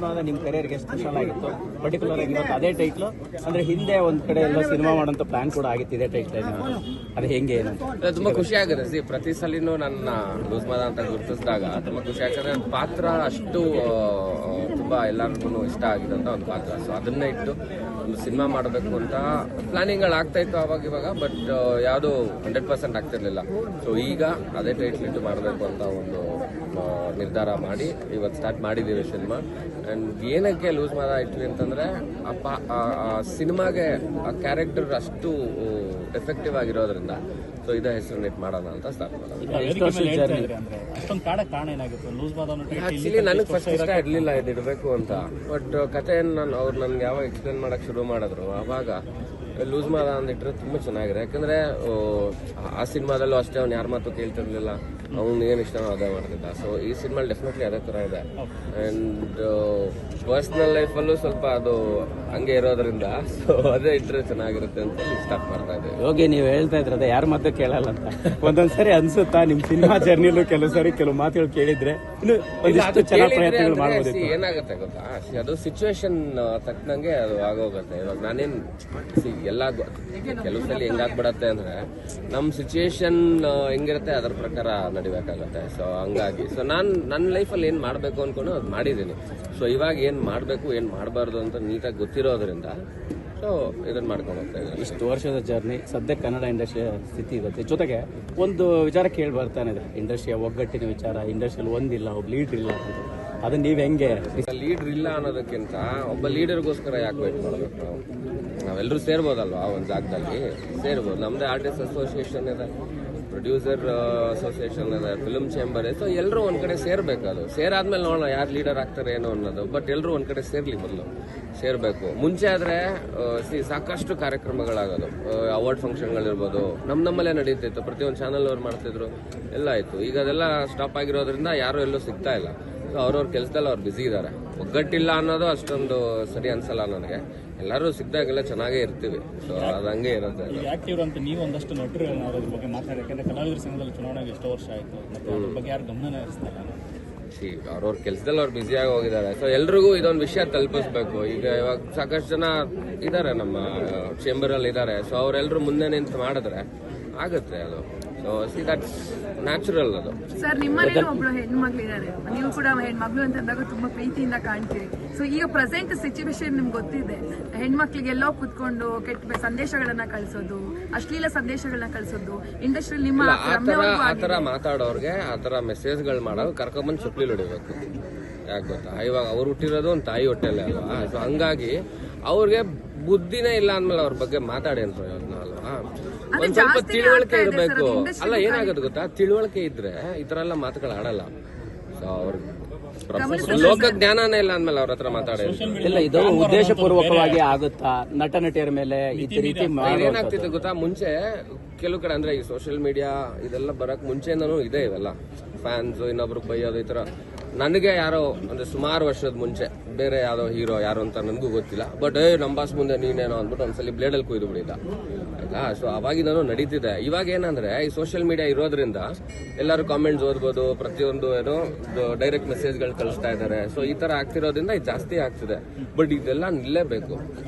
ನಿಮ್ಮ ಕರಿಯರ್ಗೆ ಸ್ಪೆಷಲ್ ಆಗಿತ್ತು ಪರ್ಟಿಕ್ಯುಲರ್ ಆಗಿ ಇವತ್ತು ಅದೇ ಟೈಟ್ಲು ಅಂದ್ರೆ ಹಿಂದೆ ಒಂದ್ ಕಡೆ ಎಲ್ಲ ಸಿನಿಮಾ ಮಾಡೋಂಥ ಪ್ಲಾನ್ ಕೂಡ ಆಗಿತ್ತು ಇದೇ ಟೈಟ್ಲ್ ಅದು ಹೆಂಗೆ ಏನು ತುಂಬಾ ಖುಷಿ ಆಗುತ್ತೆ. ಪ್ರತಿ ಸಲಿನೂ ನನ್ನ ಲೂಸ್ ಮಾದ ಅಂತ ಗುರುತಿಸಿದಾಗ ತುಂಬಾ ಖುಷಿ ಆಗ್ತದೆ. ಪಾತ್ರ ಅಷ್ಟು ತುಂಬಾ ಎಲ್ಲರಿಗೂ ಇಷ್ಟ ಆಗಿದಂತ ಒಂದು ಪಾತ್ರ. ಸೊ ಅದನ್ನೇ ಇಟ್ಟು ಒಂದು ಸಿನಿಮಾ ಮಾಡಬೇಕು ಅಂತ ಪ್ಲಾನಿಂಗ್ಗಳಾಗ್ತಾ ಇತ್ತು ಅವಾಗ ಇವಾಗ, ಬಟ್ ಯಾವುದು 100% ಆಗ್ತಿರ್ಲಿಲ್ಲ. ಸೊ ಈಗ ಅದೇ ಟೈಟ್ಲ್ ಇಟ್ಟು ಮಾಡಬೇಕು ಅಂತ ಒಂದು ನಿರ್ಧಾರ ಮಾಡಿ ಇವತ್ತು ಸ್ಟಾರ್ಟ್ ಮಾಡಿದ್ದೀವಿ ಸಿನಿಮಾ. ಅಂಡ್ ಏನಕ್ಕೆ ಲೂಸ್ ಮಾದ ಇಟ್ವಿ ಅಂತಂದ್ರೆ ಸಿನಿಮಾಗೆ ಆ ಕ್ಯಾರೆಕ್ಟರ್ ಅಷ್ಟು ಎಫೆಕ್ಟಿವ್ ಆಗಿರೋದ್ರಿಂದ ಸೊ ಇದೇ ಹೆಸರು ಇಟ್ ಮಾಡೋಣ ಅಂತ ಸ್ಟಾರ್ಟ್ ಮಾಡೋದು. ಆಕ್ಚುಲಿ ನನಗೆ ಫಸ್ಟ್ ಇಷ್ಟ ಇರಲಿಲ್ಲ ಇದು ಇಡಬೇಕು ಅಂತ, ಬಟ್ ಕಥೆಯನ್ನು ಅವ್ರು ನನ್ಗೆ ಯಾವಾಗ ಎಕ್ಸ್ಪ್ಲೇನ್ ಮಾಡಕ್ ಶುರು ಮಾಡಿದ್ರು ಅವಾಗ ಲೂಸ್ ಮಾದ ಅಂದಿಟ್ರೆ ತುಂಬಾ ಚೆನ್ನಾಗಿದೆ. ಯಾಕಂದ್ರೆ ಆ ಸಿನಿಮಾದಲ್ಲೂ ಅಷ್ಟೇ ಅವ್ನು ಯಾರ ಮಾತು ಕೇಳ್ತಿರ್ಲಿಲ್ಲ, ಅವ್ನು ಏನ್ ಇಷ್ಟನೋ ಅದೇ ಮಾಡ್ತಿದ್ದ. ಸೊ ಈ ಸಿನಿಮಾ ಡೆಫಿನೆಟ್ಲಿ ಅದೇ ತರ ಇದೆ. ಅಂಡ್ ಪರ್ಸನಲ್ ಲೈಫಲ್ಲೂ ಸ್ವಲ್ಪ ಅದು ಹಂಗೆ ಇರೋದ್ರಿಂದ ಸೊ ಅದೇ ಇಟ್ರೆ ಚೆನ್ನಾಗಿರುತ್ತೆ ಅಂತ ಸ್ಟಾರ್ಟ್ ಮಾಡ್ತಾ ಇದ್ದೇವೆ. ಹೋಗಿ ನೀವು ಹೇಳ್ತಾ ಇದ್ರದ ಯಾರ ಮಾತು ಕೇಳಲ್ಲ ಅಂತ ಒಂದೊಂದ್ಸರಿ ಅನ್ಸುತ್ತಾ ನಿಮ್ ಸಿನಿಮಾ ಜರ್ನಿಲೂ ಕೆಲವು ಸರಿ ಕೆಲವು ಮಾತುಗಳು ಕೇಳಿದ್ರೆ ಪ್ರಯತ್ನಗಳು ಮಾಡಬಹುದು. ಏನಾಗುತ್ತೆ ಗೊತ್ತಾ, ಅದು ಸಿಚುವೇಶನ್ ತಕ್ಕನಂಗೆ ಅದು ಆಗೋಗುತ್ತೆ. ಇವಾಗ ನಾನೇನ್ ಎಲ್ಲ ಕೆಲವು ಸಲ ಹೆಂಗಾಗ್ಬಿಡತ್ತೆ ಅಂದ್ರೆ ನಮ್ ಸಿಚುವೇಶನ್ ಹೆಂಗಿರುತ್ತೆ ಅದ್ರ ಪ್ರಕಾರ ನಡಿಬೇಕಾಗತ್ತೆ. ಸೊ ಹಂಗಾಗಿ ಸೊ ನನ್ನ ಲೈಫಲ್ಲಿ ಏನ್ ಮಾಡ್ಬೇಕು ಅನ್ಕೊಂಡು ಅದು ಮಾಡಿದ್ದೀನಿ. ಸೊ ಇವಾಗ ಏನ್ ಮಾಡ್ಬೇಕು ಏನ್ ಮಾಡಬಾರ್ದು ಅಂತ ನೀಟಾಗಿ ಗೊತ್ತಿರೋದ್ರಿಂದ ಸೊ ಇದನ್ನ ಮಾಡ್ಕೊಂಡು ಹೋಗ್ತಾ ಇದ್ದೀನಿ. ಇಷ್ಟು ವರ್ಷದ ಜರ್ನಿ ಸದ್ಯ ಕನ್ನಡ ಇಂಡಸ್ಟ್ರಿಯ ಸ್ಥಿತಿ ಇರುತ್ತೆ. ಜೊತೆಗೆ ಒಂದು ವಿಚಾರ ಕೇಳಿ ಬರ್ತಾನೆ ಇದೆ, ಇಂಡಸ್ಟ್ರಿಯ ಒಗ್ಗಟ್ಟಿನ ವಿಚಾರ. ಇಂಡಸ್ಟ್ರಿಯಲ್ಲಿ ಒಂದಿಲ್ಲ, ಒಬ್ಬ ಲೀಡರ್ ಇಲ್ಲ ಅಂತ. ಅದನ್ನ ನೀವ್ ಹೆಂಗೆ? ಲೀಡರ್ ಇಲ್ಲ ಅನ್ನೋದಕ್ಕಿಂತ ಒಬ್ಬ ಲೀಡರ್ಗೋಸ್ಕರ ಯಾಕೆ ವೇಟ್ ಮಾಡ್ಬೇಕು? ನಾವೆಲ್ಲರೂ ಸೇರ್ಬೋದಲ್ವಾ ಒಂದು ಜಾಗದಲ್ಲಿ ಸೇರ್ಬೋದು. ನಮ್ದೇ ಆರ್ಟಿಸ್ಟ್ ಅಸೋಸಿಯೇಷನ್ ಇದೆ, ಪ್ರೊಡ್ಯೂಸರ್ ಅಸೋಸಿಯೇಷನ್ ಇದೆ, ಫಿಲ್ಮ್ ಚೇಂಬರ್ ಇದೆ. ಸೊ ಎಲ್ಲರೂ ಒಂದ್ ಕಡೆ ಸೇರ್ಬೇಕು. ಅದು ಸೇರಾದ್ಮೇಲೆ ನೋಡೋಣ ಯಾರು ಲೀಡರ್ ಆಗ್ತಾರೆ ಏನೋ ಅನ್ನೋದು. ಬಟ್ ಎಲ್ಲರೂ ಒಂದ್ ಕಡೆ ಸೇರ್ಲಿ, ಮೊದಲು ಸೇರ್ಬೇಕು. ಮುಂಚೆ ಆದ್ರೆ ಸಾಕಷ್ಟು ಕಾರ್ಯಕ್ರಮಗಳಾಗೋದು, ಅವಾರ್ಡ್ ಫಂಕ್ಷನ್ಗಳಿರ್ಬೋದು ನಮ್ಮಲ್ಲೇ ನಡೀತಿತ್ತು, ಪ್ರತಿಯೊಂದು ಚಾನಲ್ ಅವ್ರು ಮಾಡ್ತಿದ್ರು, ಎಲ್ಲ ಆಯ್ತು. ಈಗ ಅದೆಲ್ಲ ಸ್ಟಾಪ್ ಆಗಿರೋದ್ರಿಂದ ಯಾರು ಎಲ್ಲೂ ಸಿಗ್ತಾ ಇಲ್ಲ. ಸೊ ಅವ್ರವ್ರ ಕೆಲಸದಲ್ಲಿ ಅವ್ರು ಬ್ಯುಸಿ ಇದ್ದಾರೆ. ಒಗ್ಗಟ್ಟಿಲ್ಲ ಅನ್ನೋದು ಅಷ್ಟೊಂದು ಸರಿ ಅನ್ಸಲ್ಲ ನನಗೆ. ಎಲ್ಲರೂ ಸಿಕ್ದಾಗೆಲ್ಲ ಚೆನ್ನಾಗೇ ಇರ್ತೀವಿ. ಸೊ ಅದು ಹಂಗೆ ಇರುತ್ತೆ. ಆಕ್ಟಿವ್ ಅಂತ ನೀವು ಒಂದಷ್ಟು ನಟರು ಅದ್ರ ಬಗ್ಗೆ ಮಾತಾಡಿ, ಯಾಕಂದ್ರೆ ಕಲಾವಿದರ ಸಂಘದಲ್ಲಿ ಚುನಾವಣೆಗೆ ಎಷ್ಟೋ ವರ್ಷ ಆಯ್ತು, ಮತ್ತೆ ಅದ್ರ ಬಗ್ಗೆ ಯಾರು ಗಮನನೇ ಹರಿಸ್ತಾರ. ಅವ್ರವ್ರ ಕೆಲಸದಲ್ಲಿ ಅವ್ರು ಬ್ಯುಸಿಯಾಗಿ ಹೋಗಿದ್ದಾರೆ. ಸೊ ಎಲ್ರಿಗೂ ಇದೊಂದು ವಿಷಯ ತಲುಪಿಸ್ಬೇಕು. ಈಗ ಇವಾಗ ಸಾಕಷ್ಟು ಜನ ಇದ್ದಾರೆ ನಮ್ಮ ಚೇಂಬರ್ ಅಲ್ಲಿ ಇದ್ದಾರೆ. ಸೊ ಅವರೆಲ್ಲರೂ ಮುಂದೆ ನಿಂತು ಮಾಡಿದ್ರೆ ಆಗುತ್ತೆ ಅದು. ಸೊ ಸಿ ದಟ್ಸ್ ನ್ಯಾಚುರಲ್ ಅದು. ಸರ್ ನಿಮ್ಮನೇಲಿ ಒಬ್ರು ಹೆಣ್ಮಕ್ಳಿದ್ದಾರೆ, ನೀವು ಕೂಡ ಹೆಣ್ಮಕ್ಳು ಅಂತಂದಾಗ ತುಂಬಾ ಪ್ರೀತಿಯಿಂದ ಕಾಣ್ತೀರಿ. ಸೊ ಈಗ ಪ್ರೆಸೆಂಟ್ ಸಿಚುವೇಶನ್ ನಿಮ್ಗೆ ಗೊತ್ತಿದೆ, ಹೆಣ್ಮಕ್ಳಿಗೆಲ್ಲೋ ಕುತ್ಕೊಂಡು ಕೆಟ್ಟ ಸಂದೇಶಗಳನ್ನ ಕಳಿಸೋದು, ಅಶ್ಲೀಲ ಸಂದೇಶಗಳನ್ನ ಕಳಿಸೋದು ಇಂಡಸ್ಟ್ರಿಯಲ್ಲಿ ನಿಮ್ಮ ಆತರ ಮಾತಾಡೋರ್ಗೆ ಆತರ ಮೆಸೇಜ್ಗಳು ಮಾಡೋದು ಕರ್ಕೊಂಡ್ಬಂದು ಚಪ್ಪಲಿ ಹೊಡಿಬೇಕು. ಯಾಕೆ ಗೊತ್ತಾ, ಇವಾಗ ಅವ್ರು ಹುಟ್ಟಿರೋದು ಒಂದು ತಾಯಿ ಹೊಟ್ಟೆಲ್ಲ ಅಲ್ವಾ. ಸೊ ಹಂಗಾಗಿ ಅವ್ರಿಗೆ ಬುದ್ಧಿನೇ ಇಲ್ಲ ಅಂದ್ಮೇಲೆ ಅವ್ರ ಬಗ್ಗೆ ಮಾತಾಡಿ ಅಂತ ಪ್ರಯೋಜನ ಅಲ್ವಾ. ಒಂದ್ ಸ್ವಲ್ಪ ತಿಳುವಳಿಕೆ ಇರಬೇಕು. ಅಲ್ಲ ಏನಾಗೋದು ಗೊತ್ತಾ, ತಿಳುವಳಿಕೆ ಇದ್ರೆ ಈ ತರ ಎಲ್ಲ ಮಾತುಗಳು ಆಡಲ್ಲ. ಸೊ ಅವ್ರ ಲೋಕ ಜ್ಞಾನನೇ ಇಲ್ಲ ಅಂದ್ಮೇಲೆ ಅವ್ರ ಹತ್ರ ಮಾತಾಡಿಲ್ಲ. ಇದು ಉದ್ದೇಶಪೂರ್ವಕವಾಗಿ ಆಗುತ್ತಾ ನಟ ನಟಿಯರ ಮೇಲೆ ಈ ರೀತಿ ಏನಾಗ್ತಿತ್ತು ಗೊತ್ತಾ, ಮುಂಚೆ ಕೆಲವು ಕಡೆ ಅಂದ್ರೆ ಈ ಸೋಷಿಯಲ್ ಮೀಡಿಯಾ ಇದೆಲ್ಲ ಬರಕ್ ಮುಂಚೆಯಿಂದನೂ ಇದೆ ಇವೆಲ್ಲ. ಫ್ಯಾನ್ಸ್ ಇನ್ನೊಬ್ರು ಬೈಯೋದು ಈ ತರ. ನನಗೆ ಯಾರೋ ಅಂದ್ರೆ ಸುಮಾರು ವರ್ಷದ ಮುಂಚೆ ಬೇರೆ ಯಾವ್ದೋ ಹೀರೋ ಯಾರು ಅಂತ ನನಗೂ ಗೊತ್ತಿಲ್ಲ, ಬಟ್ ನಮ್ಮ ಬಾಸ್ ಮುಂದೆ ನೀನೇನೋ ಅಂದ್ಬಿಟ್ಟು ಒಂದ್ಸಲಿ ಬ್ಲೇಡಲ್ಲಿ ಕುಯ್ದು ಬಿಡಿದ್ದ ಆಯ್ತಾ. ಸೊ ಅವಾಗಿಂದನೂ ನಡೀತಿದೆ. ಇವಾಗ ಏನಂದ್ರೆ ಈ ಸೋಷಿಯಲ್ ಮೀಡಿಯಾ ಇರೋದ್ರಿಂದ ಎಲ್ಲರೂ ಕಾಮೆಂಟ್ಸ್ ಓದ್ಬೋದು, ಪ್ರತಿಯೊಂದು ಏನೋ ಡೈರೆಕ್ಟ್ ಮೆಸೇಜ್ಗಳು ಕಳಿಸ್ತಾ ಇದ್ದಾರೆ. ಸೊ ಈ ತರ ಆಗ್ತಿರೋದ್ರಿಂದ ಇದು ಜಾಸ್ತಿ ಆಗ್ತಿದೆ. ಬಟ್ ಇದೆಲ್ಲ ನಿಲ್ಲೇಬೇಕು.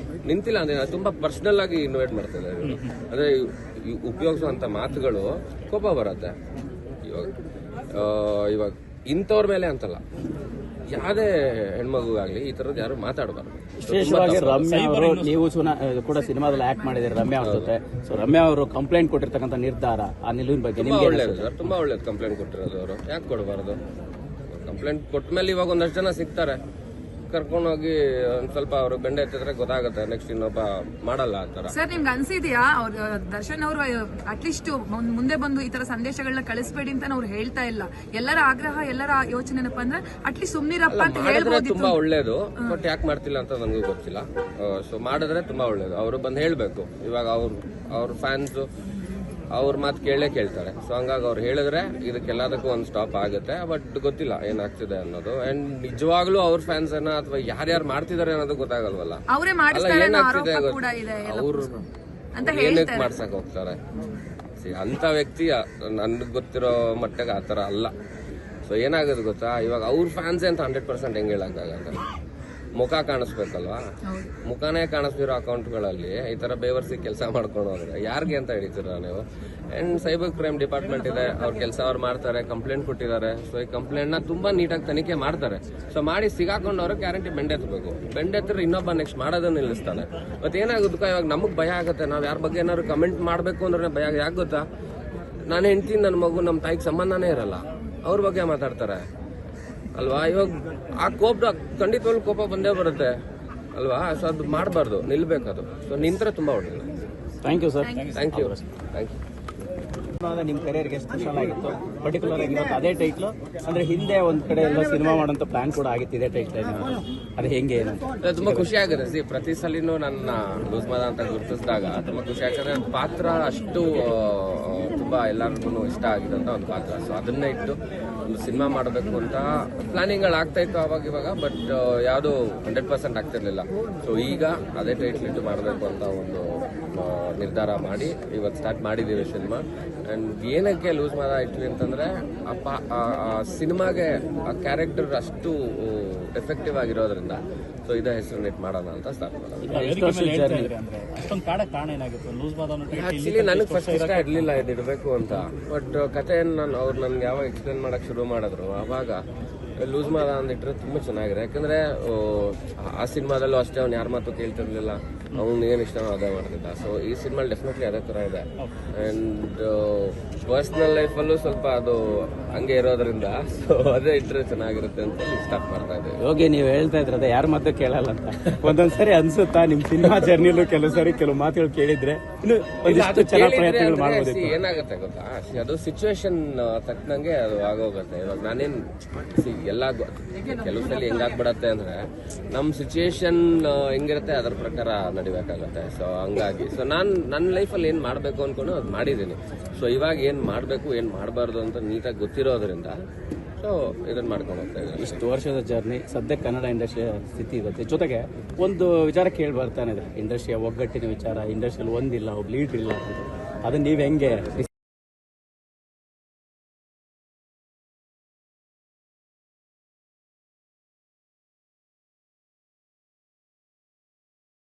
ನಿಂತಿಲ್ಲ ಅಂದ್ರೆ ತುಂಬಾ ಪರ್ಸನಲ್ ಆಗಿ ಇನ್ವೈಟ್ ಮಾಡ್ತಿದೆ. ಅಂದ್ರೆ ಉಪಯೋಗಿಸುವಂತ ಮಾತುಗಳು ಕೋಪ ಬರುತ್ತೆ. ಇವಾಗ ಇಂಥವ್ರ ಮೇಲೆ ಅಂತಲ್ಲ, ಯಾವುದೇ ಹೆಣ್ಮಗುಗಾಗ್ಲಿ ಈ ತರದ್ ಯಾರು ಮಾತಾಡಬಾರ್ದು. ವಿಶೇಷವಾಗಿ ರಮ್ಯಾ ಅವರು, ನೀವು ಕೂಡ ಸಿನಿಮಾದಲ್ಲಿ ಆಕ್ಟ್ ಮಾಡಿದಿರಿ ರಮ್ಯಾ ಅವ್ರ ಜೊತೆ. ಸೊ ರಮ್ಯಾ ಅವರು ಕಂಪ್ಲೇಂಟ್ ಕೊಟ್ಟಿರ್ತಕ್ಕಂಥ ನಿರ್ಧಾರ, ಆ ನಿಲುವಿನ ಬಗ್ಗೆ ತುಂಬಾ ಒಳ್ಳೇದು ಸರ್, ತುಂಬಾ ಒಳ್ಳೇದು ಕಂಪ್ಲೇಂಟ್ ಕೊಟ್ಟಿರೋದು. ಅವರು ಯಾಕೆ ಕೊಡಬಾರ್ದು? ಕಂಪ್ಲೇಂಟ್ ಕೊಟ್ಟ ಮೇಲೆ ಇವಾಗ ಒಂದಷ್ಟು ಜನ ಸಿಗ್ತಾರೆ, ಕರ್ಕೊಂಡೋಗಿ ಒಂದ್ ಸ್ವಲ್ಪ ಅವರು ಬೆಂಡ ಎತ್ತಿದ್ರೆ ಗೊತ್ತಾಗುತ್ತೆ, ನೆಕ್ಸ್ಟ್ ಇನ್ನೊಬ್ಬ ಮಾಡಲ್ಲ ಆ ತರ. ಸರ್ ನಿಮ್ಗೆ ಅನ್ಸಿದ್ಯಾ ದರ್ಶನ್ ಅವರು ಅಟ್ಲೀಸ್ಟ್ ಮುಂದೆ ಬಂದು ಈ ತರ ಸಂದೇಶಗಳನ್ನ ಕಳಿಸ್ಬೇಡಿ ಅಂತ ಅವ್ರು ಹೇಳ್ತಾ ಇಲ್ಲ? ಎಲ್ಲರ ಆಗ್ರಹ, ಎಲ್ಲರ ಯೋಚನೆ ಏನಪ್ಪಾ ಅಂದ್ರೆ ಅಟ್ಲೀಸ್ಟ್ ಸುಮ್ನಿರಪ್ಪ ಅಂತ ಹೇಳ್ಬೋದು. ತುಂಬಾ ಒಳ್ಳೇದು, ಬಟ್ ಯಾಕೆ ಮಾಡ್ತಿಲ್ಲ ಅಂತ ನನಗೂ ಗೊತ್ತಿಲ್ಲ. ಸೊ ಮಾಡಿದ್ರೆ ತುಂಬಾ ಒಳ್ಳೇದು. ಅವರು ಬಂದು ಹೇಳ್ಬೇಕು. ಇವಾಗ ಅವ್ರ ಫ್ಯಾನ್ಸ್ ಅವ್ರ ಮಾತು ಕೇಳ್ತಾರೆ. ಸೊ ಹಂಗಾಗಿ ಅವ್ರು ಹೇಳಿದ್ರೆ ಇದಕ್ಕೆಲ್ಲದಕ್ಕೂ ಒಂದು ಸ್ಟಾಪ್ ಆಗುತ್ತೆ. ಬಟ್ ಗೊತ್ತಿಲ್ಲ ಏನಾಗ್ತಿದೆ ಅನ್ನೋದು. ಅಂಡ್ ನಿಜವಾಗ್ಲೂ ಅವ್ರ ಫ್ಯಾನ್ಸ್ ಅನ್ನ ಅಥವಾ ಯಾರ್ಯಾರು ಮಾಡ್ತಿದಾರೆ ಅನ್ನೋದು ಗೊತ್ತಾಗಲ್ವಲ್ಲ. ಅಲ್ಲ ಏನಾಗ್ತಿದೆ ಅವ್ರು ಏನಕ್ಕೆ ಮಾಡ್ಸಕ್ ಹೋಗ್ತಾರೆ? ಅಂತ ವ್ಯಕ್ತಿ ನನ್ಗೆ ಗೊತ್ತಿರೋ ಮಟ್ಟಿಗೆ ಆತರ ಅಲ್ಲ. ಸೊ ಏನಾಗೋದು ಗೊತ್ತಾ, ಇವಾಗ ಅವ್ರ ಫ್ಯಾನ್ಸ್ ಅಂತ 100% ಹೆಂಗ್ ಹೇಳಕ್ಕಾಗಲ್ಲ. ಮುಖ ಕಾಣಿಸ್ಬೇಕಲ್ವಾ, ಮುಖನೇ ಕಾಣಿಸ್ತಿರೋ ಅಕೌಂಟ್ಗಳಲ್ಲಿ ಈ ತರ ಬೇವರ್ಸಿ ಕೆಲಸ ಮಾಡ್ಕೊಂಡು ಹೋದ್ರೆ ಯಾರಿಗೆ ಅಂತ ಹಿಡಿತೀರ ನೀವು? ಅಂಡ್ ಸೈಬರ್ ಕ್ರೈಮ್ ಡಿಪಾರ್ಟ್ಮೆಂಟ್ ಇದೆ, ಅವ್ರ ಕೆಲಸ ಅವ್ರು ಮಾಡ್ತಾರೆ, ಕಂಪ್ಲೇಂಟ್ ಕೊಟ್ಟಿದ್ದಾರೆ. ಸೊ ಈ ಕಂಪ್ಲೇಂಟ್ ನ ತುಂಬಾ ನೀಟಾಗಿ ತನಿಖೆ ಮಾಡ್ತಾರೆ. ಸೊ ಮಾಡಿ ಸಿಗಾಕೊಂಡವ್ರು ಗ್ಯಾರಂಟಿ ಬೆಂಡೆತ್ತಬೇಕು. ಬೆಂಡೆತ್ತಿದ್ರೆ ಇನ್ನೊಬ್ಬ ನೆಕ್ಸ್ಟ್ ಮಾಡೋದನ್ನ ನಿಲ್ಲಿಸ್ತಾನೆ. ಮತ್ತೆ ಏನಾಗುತ್ತೆ ಇವಾಗ ನಮಗ್ ಭಯ ಆಗುತ್ತೆ. ನಾವ್ ಯಾರ ಬಗ್ಗೆ ಏನಾದ್ರು ಕಮೆಂಟ್ ಮಾಡ್ಬೇಕು ಅಂದ್ರೆ ಭಯ. ಯಾಕೆ ಗೊತ್ತಾ, ನಾನು ಹೆಂಡ್ತೀನಿ, ನನ್ನ ಮಗು, ನಮ್ಮ ತಾಯಿಗೆ ಸಂಬಂಧನೇ ಇರಲ್ಲ, ಅವ್ರ ಬಗ್ಗೆ ಮಾತಾಡ್ತಾರೆ ಅಲ್ವಾ. ಇವಾಗ ಆ ಖಂಡಿತವಾಗ್ಲೂ ಕೋಪ ಬಂದೇ ಬರುತ್ತೆ ಅಲ್ವಾ. ಸೊ ಅದು ಮಾಡಬಾರ್ದು, ನಿಲ್ಬೇಕದು. ಸೊ ನಿಂತ್ರೆ ತುಂಬಾ ಒಳ್ಳೆಯದು. Thank you sir. Thank you. ನಿಮ್ಮ ಕರಿಯರ್ಗೆ ಸ್ಪೆಷಲ್ ಆಗಿತ್ತು ಪರ್ಟಿಕ್ಯುಲರ್ ಆಗಿ ಇವತ್ತು ಅದೇ ಟೈಟ್ಲು ಅಂದ್ರೆ ಹಿಂದೆ ಒಂದ್ ಕಡೆ ಎಲ್ಲ ಸಿನಿಮಾ ಮಾಡೋಂಥ ಪ್ಲಾನ್ ಕೂಡ ಆಗಿತ್ತು ಇದೇ ಟೈಟ್ಲ್, ಅದು ಹೆಂಗೆ ಏನು? ತುಂಬಾ ಖುಷಿ ಆಗುತ್ತೆ. ಪ್ರತಿ ಸಲಿನೂ ನನ್ನ ಲೂಸ್ ಮಾದ ಅಂತ ಗುರುತಿಸಿದಾಗ ತುಂಬಾ ಖುಷಿ ಆಗ್ತದೆ. ಪಾತ್ರ ಅಷ್ಟು ತುಂಬಾ ಎಲ್ಲರಿಗೂ ಇಷ್ಟ ಆಗಿದಂತ ಒಂದು ಪಾತ್ರ. ಸೊ ಅದನ್ನೇ ಇಟ್ಟು ಒಂದು ಸಿನಿಮಾ ಮಾಡಬೇಕು ಅಂತ ಪ್ಲಾನಿಂಗ್ ಆಗ್ತಾ ಇತ್ತು ಅವಾಗ ಇವಾಗ, ಬಟ್ ಯಾವುದು 100% ಆಗ್ತಿರ್ಲಿಲ್ಲ. ಸೊ ಈಗ ಅದೇ ಟೈಟ್ಲ್ ಇಟ್ಟು ಮಾಡಬೇಕು ಅಂತ ಒಂದು ನಿರ್ಧಾರ ಮಾಡಿ ಇವತ್ತು ಸ್ಟಾರ್ಟ್ ಮಾಡಿದ್ದೀವಿ ಸಿನಿಮಾ. ಅಂಡ್ ಏನಕ್ಕೆ ಲೂಸ್ ಮಾದ ಇಟ್ವಿ ಅಂತಂದ್ರೆ ಆ ಸಿನಿಮಾಗೆ ಆ ಕ್ಯಾರೆಕ್ಟರ್ ಅಷ್ಟು ಎಫೆಕ್ಟಿವ್ ಆಗಿರೋದ್ರಿಂದ ಸೊ ಇದೇ ಹೆಸರು ಇಟ್ಟು ಮಾಡೋಣ ಅಂತ ಸ್ಟಾರ್ಟ್ ಮಾಡೋದು. ಅಷ್ಟೊಂದು ಕಾಡಕ್ಕೆ ಕಾರಣ ಏನಾಗುತ್ತೆ? ಲೂಸ್ ಮಾದ ಆಕ್ಚುಲಿ ನನಗೆ ಫಸ್ಟ್ ಇಷ್ಟ ಇರಲಿಲ್ಲ ಇದು ಇಡಬೇಕು ಅಂತ, ಬಟ್ ಕಥೆಯನ್ನು ಅವ್ರು ನನ್ಗೆ ಯಾವಾಗ ಎಕ್ಸ್ಪ್ಲೇನ್ ಮಾಡಕ್ ಶುರು ಮಾಡಿದ್ರು ಅವಾಗ ಲೂಸ್ ಮಾದ ಅಂದಿಟ್ರೆ ತುಂಬಾ ಚೆನ್ನಾಗಿದೆ. ಯಾಕಂದ್ರೆ ಆ ಸಿನಿಮಾದಲ್ಲೂ ಅಷ್ಟೇ ಅವ್ನು ಯಾರ ಮಾತು ಕೇಳ್ತಿರ್ಲಿಲ್ಲ, ಅವ್ನು ಏನ್ ಇಷ್ಟನೋ ಅದೇ ಮಾಡ್ತಿದ್ದ. ಸೊ ಈ ಸಿನಿಮಾ ಡೆಫಿನೆಟ್ಲಿ ಅದೇ ತರ ಇದೆ. ಅಂಡ್ ಪರ್ಸನಲ್ ಲೈಫಲ್ಲೂ ಸ್ವಲ್ಪ ಅದು ಹಂಗೆ ಇರೋದ್ರಿಂದ ಸೊ ಅದೇ ಇಟ್ರೆ ಚೆನ್ನಾಗಿರುತ್ತೆ ಅಂತ ಸ್ಟಾರ್ಟ್ ಮಾಡ್ತಾ ಇದ್ದೇವೆ. ಹೋಗಿ ನೀವು ಹೇಳ್ತಾ ಇದ್ರೆ ಅದೇ ಯಾರ ಮಾತು ಕೇಳಲ್ಲ ಅಂತ ಒಂದೊಂದ್ಸರಿ ಅನ್ಸುತ್ತಾ ನಿಮ್ ಸಿನಿಮಾ ಜರ್ನಿಲೂ ಕೆಲವು ಸರಿ ಕೆಲವು ಮಾತುಗಳು ಕೇಳಿದ್ರೆ ಇನ್ನು ಒಂದಿಷ್ಟು ಚೆನ್ನಾಗಿ ಪ್ರಯತ್ನಗಳು ಮಾಡ್ಬೋದಿತ್ತು. ಏನಾಗುತ್ತೆ ಗೊತ್ತಾ, ಅದು ಸಿಚುವೇಶನ್ ತಕ್ಕನಂಗೆ ಅದು ಆಗೋಗುತ್ತೆ. ಇವಾಗ ನಾನೇನ್ ಎಲ್ಲ ಕೆಲವು ಸಲ ಹೆಂಗಾಗ್ಬಿಡತ್ತೆ ಅಂದ್ರೆ ನಮ್ ಸಿಚುವೇಶನ್ ಹೆಂಗಿರುತ್ತೆ ಅದ್ರ ಪ್ರಕಾರ ನಡಿಬೇಕಾಗತ್ತೆ. ಸೊ ಹಂಗಾಗಿ ಸೊ ನನ್ನ ಲೈಫಲ್ಲಿ ಏನ್ ಮಾಡ್ಬೇಕು ಅನ್ಕೊಂಡು ಅದು ಮಾಡಿದ್ದೀನಿ. ಸೊ ಇವಾಗ ಏನ್ ಮಾಡ್ಬೇಕು ಏನ್ ಮಾಡಬಾರ್ದು ಅಂತ ನೀಟಾಗಿ ಗೊತ್ತಿರೋದ್ರಿಂದ ಸೊ ಇದನ್ನ ಮಾಡ್ಕೊಂಡು ಹೋಗ್ತಾ ಇದ್ದೀನಿ. ಇಷ್ಟು ವರ್ಷದ ಜರ್ನಿ ಸದ್ಯಕ್ಕೆ ಕನ್ನಡ ಇಂಡಸ್ಟ್ರಿಯ ಸ್ಥಿತಿ ಇರುತ್ತೆ. ಜೊತೆಗೆ ಒಂದು ವಿಚಾರ ಕೇಳಿ ಬರ್ತಾನೆ ಇದೆ, ಇಂಡಸ್ಟ್ರಿಯ ಒಗ್ಗಟ್ಟಿನ ವಿಚಾರ. ಇಂಡಸ್ಟ್ರಿಯಲ್ಲಿ ಒಂದಿಲ್ಲ, ಒಬ್ಬ ಲೀಡರ್ ಇಲ್ಲ ಅಂತ. ಅದನ್ನ ನೀವು ಹೆಂಗೆ